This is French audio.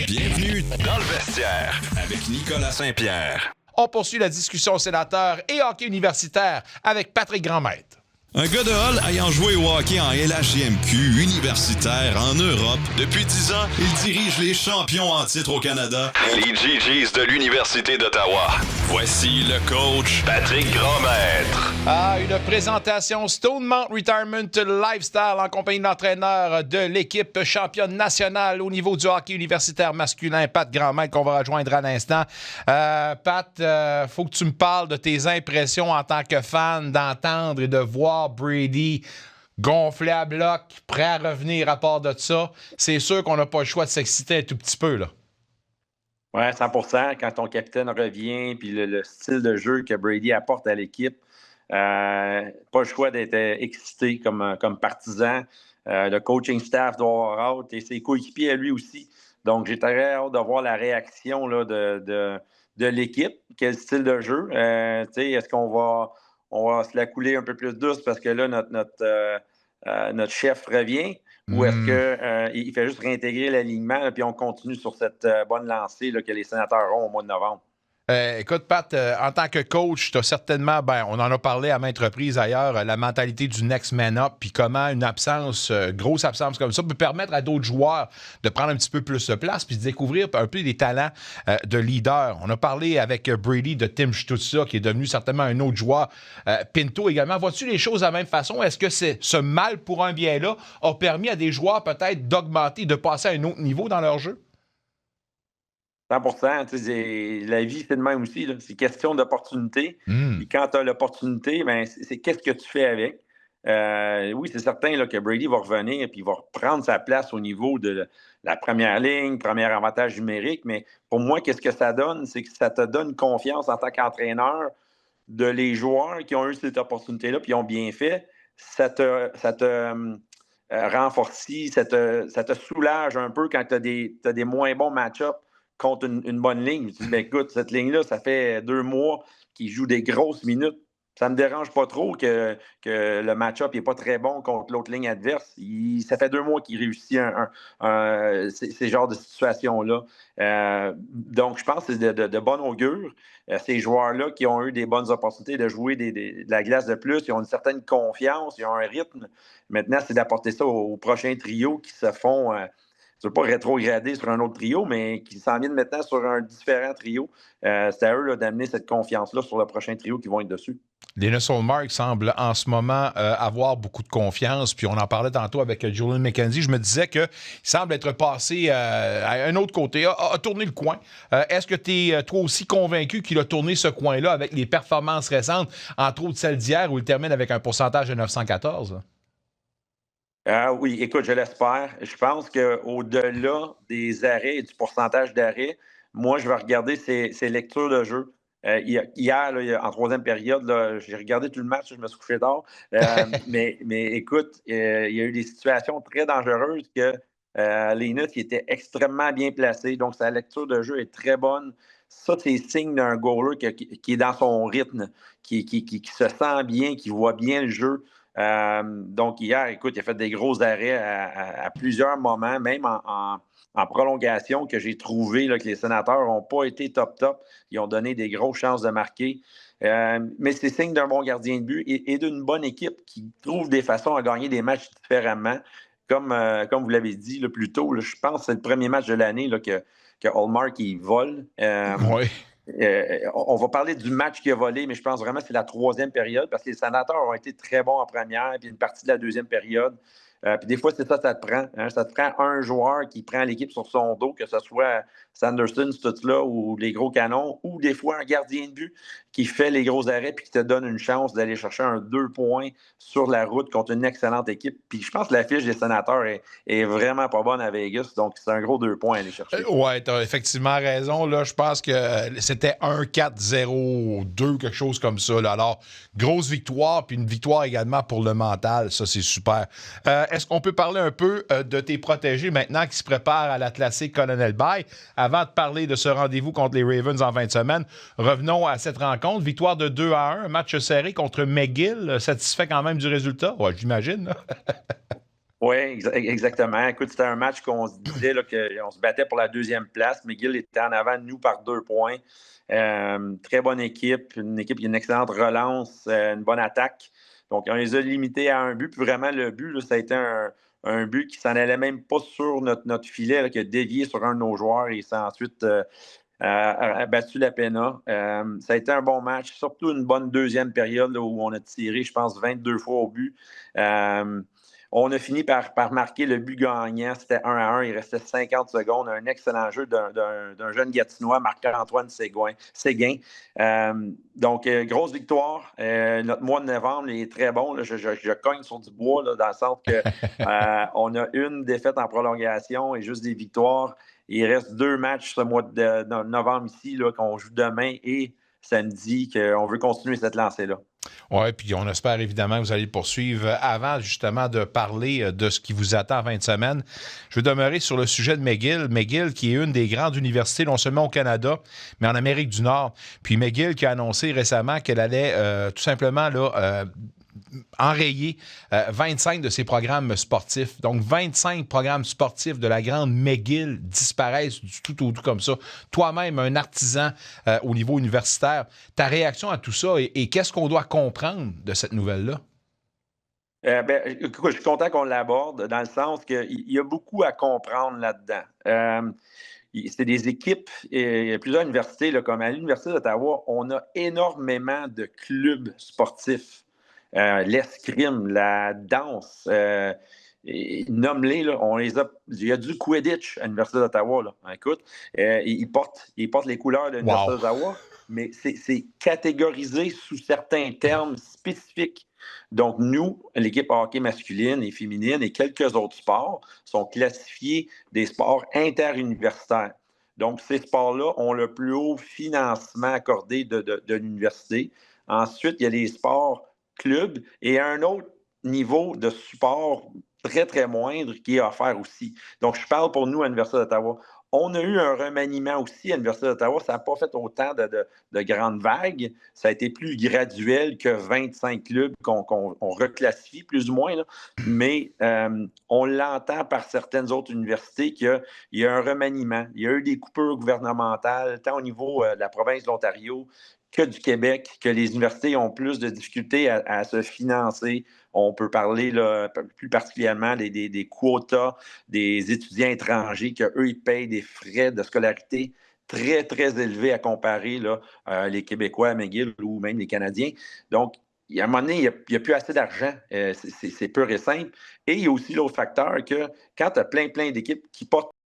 Bienvenue dans le vestiaire avec Nicolas Saint-Pierre. On poursuit la discussion sénateur et hockey universitaire avec Patrick Grandmaître. Un gars de Hall ayant joué au hockey en LHJMQ universitaire en Europe, depuis 10 ans, il dirige les champions en titre au Canada, les GGs de l'Université d'Ottawa. Voici le coach Patrick Grandmaître. Une présentation Stonemount Retirement Lifestyle en compagnie de l'entraîneur de l'équipe championne nationale au niveau du hockey universitaire masculin, Pat Grandmaître, qu'on va rejoindre à l'instant. Pat, faut que tu me parles de tes impressions en tant que fan d'entendre et de voir Brady gonflé à bloc, prêt à revenir à part de ça. C'est sûr qu'on n'a pas le choix de s'exciter un tout petit peu, là. Oui, 100%. Quand ton capitaine revient, puis le style de jeu que Brady apporte à l'équipe, pas le choix d'être excité comme partisan. Le coaching staff doit avoir hâte et ses coéquipiers à lui aussi. Donc, j'ai très hâte de voir la réaction là, de l'équipe. Quel style de jeu? Est-ce qu'on va se la couler un peu plus douce parce que là, notre chef revient? Ou est-ce qu'il fait juste réintégrer l'alignement puis on continue sur cette bonne lancée là, que les sénateurs ont au mois de novembre? Écoute, Pat, en tant que coach, tu as certainement, on en a parlé à maintes reprises ailleurs, la mentalité du next man up, puis comment une absence, grosse absence comme ça, peut permettre à d'autres joueurs de prendre un petit peu plus de place, puis de découvrir un peu des talents de leader. On a parlé avec Brady de Tim Stützle, qui est devenu certainement un autre joueur. Pinto également. Vois-tu les choses de la même façon? Est-ce que ce mal pour un bien-là a permis à des joueurs peut-être d'augmenter, de passer à un autre niveau dans leur jeu? 100%. La vie, c'est de même aussi. Là. C'est question d'opportunité. Et quand tu as l'opportunité, c'est qu'est-ce que tu fais avec. Oui, c'est certain là, que Brady va revenir et il va reprendre sa place au niveau de la première ligne, premier avantage numérique. Mais pour moi, qu'est-ce que ça donne? C'est que ça te donne confiance en tant qu'entraîneur de les joueurs qui ont eu cette opportunité-là puis ont bien fait. Ça te renforcit, ça te soulage un peu quand tu as des moins bons match-ups contre une bonne ligne. Je dis, écoute, cette ligne-là, ça fait 2 mois qu'ils jouent des grosses minutes. Ça ne me dérange pas trop que le match-up n'est pas très bon contre l'autre ligne adverse. Ça fait 2 mois qu'il réussit ces genres de situations-là. Donc, je pense que c'est de bon augure. Ces joueurs-là qui ont eu des bonnes opportunités de jouer de la glace de plus, ils ont une certaine confiance, ils ont un rythme. Maintenant, c'est d'apporter ça aux prochains trios qui se font... je ne veux pas rétrograder sur un autre trio, mais qui s'en viennent maintenant sur un différent trio. C'est à eux là, d'amener cette confiance-là sur le prochain trio qui vont être dessus. Linus Ullmark semble en ce moment avoir beaucoup de confiance, puis on en parlait tantôt avec Julian McKenzie. Je me disais qu'il semble être passé à un autre côté, a tourné le coin. Est-ce que tu es toi aussi convaincu qu'il a tourné ce coin-là avec les performances récentes, entre autres celles d'hier où il termine avec un pourcentage de 914? Oui, écoute, je l'espère. Je pense qu'au-delà des arrêts et du pourcentage d'arrêts, moi, je vais regarder ses lectures de jeu. Hier, là, en troisième période, là, j'ai regardé tout le match, je me suis couché tard. mais écoute, il y a eu des situations très dangereuses que Linus était extrêmement bien placé. Donc, sa lecture de jeu est très bonne. Ça, c'est signe d'un goaler qui est dans son rythme, qui se sent bien, qui voit bien le jeu. Donc, hier, écoute, il a fait des gros arrêts à plusieurs moments, même en prolongation, que j'ai trouvé là, que les sénateurs n'ont pas été top. Ils ont donné des grosses chances de marquer. Mais c'est signe d'un bon gardien de but et d'une bonne équipe qui trouve des façons à gagner des matchs différemment. Comme vous l'avez dit là, plus tôt, là, je pense que c'est le premier match de l'année là, que Ullmark il vole. Oui. On va parler du match qui a volé, mais je pense vraiment que c'est la troisième période parce que les sénateurs ont été très bons en première, puis une partie de la deuxième période. Puis des fois, c'est ça te prend. Hein? Ça te prend un joueur qui prend l'équipe sur son dos, que ce soit Sanderson, Stützle ou les gros canons, ou des fois un gardien de but qui fait les gros arrêts puis qui te donne une chance d'aller chercher un 2 points sur la route contre une excellente équipe. Puis je pense que la fiche des sénateurs est vraiment pas bonne à Vegas, donc c'est un gros 2 points à aller chercher. Oui, tu as effectivement raison. Là, je pense que c'était 1-4-0-2, quelque chose comme ça. Là. Alors, grosse victoire, puis une victoire également pour le mental. Ça, c'est super. Est-ce qu'on peut parler un peu de tes protégés maintenant qui se préparent à la classique Colonel Bay? Avant de parler de ce rendez-vous contre les Ravens en 20 semaines, revenons à cette rencontre. Victoire de 2-1, match serré contre McGill. Satisfait quand même du résultat? Ouais, j'imagine. Oui, exactement. Écoute, c'était un match qu'on se disait qu'on se battait pour la deuxième place. McGill était en avant de nous par 2 points. Très bonne équipe, une équipe qui a une excellente relance, une bonne attaque. Donc, on les a limités à un but. Puis vraiment, le but, là, ça a été un but qui s'en allait même pas sur notre filet, là, qui a dévié sur un de nos joueurs et s'est ensuite a battu la Pena. Ça a été un bon match, surtout une bonne deuxième période là, où on a tiré, je pense, 22 fois au but. On a fini par marquer le but gagnant. C'était 1-1. Il restait 50 secondes. Un excellent jeu d'un jeune Gatinois, Marc-Antoine Séguin. Donc, grosse victoire. Notre mois de novembre est très bon. Là. Je cogne sur du bois là, dans le sens que on a une défaite en prolongation et juste des victoires. Il reste 2 matchs ce mois de novembre ici là, qu'on joue demain et samedi, qu'on veut continuer cette lancée-là. Oui, puis on espère évidemment que vous allez le poursuivre. Avant justement de parler de ce qui vous attend en fin de semaine, je veux demeurer sur le sujet de McGill. McGill qui est une des grandes universités, non seulement au Canada, mais en Amérique du Nord. Puis McGill qui a annoncé récemment qu'elle allait tout simplement là, enrayer 25 de ses programmes sportifs. Donc, 25 programmes sportifs de la grande McGill disparaissent du tout au tout comme ça. Toi-même, un artisan au niveau universitaire, ta réaction à tout ça et qu'est-ce qu'on doit comprendre de cette nouvelle-là? Écoute, je suis content qu'on l'aborde dans le sens qu'il y a beaucoup à comprendre là-dedans. C'est des équipes, et il y a plusieurs universités, là, comme à l'Université d'Ottawa, on a énormément de clubs sportifs. L'escrime, la danse, nomme-les, là, il y a du Quidditch à l'Université d'Ottawa. Là. Écoute, ils portent les couleurs de l'Université Wow. d'Ottawa, mais c'est catégorisé sous certains termes spécifiques. Donc, nous, l'équipe hockey masculine et féminine et quelques autres sports sont classifiés des sports interuniversitaires. Donc, ces sports-là ont le plus haut financement accordé de l'université. Ensuite, il y a les sports clubs et un autre niveau de support très, très moindre qui est offert aussi. Donc, je parle pour nous à l'Université d'Ottawa. On a eu un remaniement aussi à l'Université d'Ottawa. Ça n'a pas fait autant de grandes vagues. Ça a été plus graduel que 25 clubs qu'on reclassifie, plus ou moins. Là. Mais on l'entend par certaines autres universités qu'il y a un remaniement. Il y a eu des coupures gouvernementales, tant au niveau de la province de l'Ontario que du Québec, que les universités ont plus de difficultés à se financer. On peut parler là, plus particulièrement des quotas des étudiants étrangers, qu'eux, ils payent des frais de scolarité très, très élevés à comparer là, les Québécois à McGill ou même les Canadiens. Donc, à un moment donné, il n'y a plus assez d'argent. C'est pur et simple. Et il y a aussi l'autre facteur que quand tu as plein d'équipes qui portent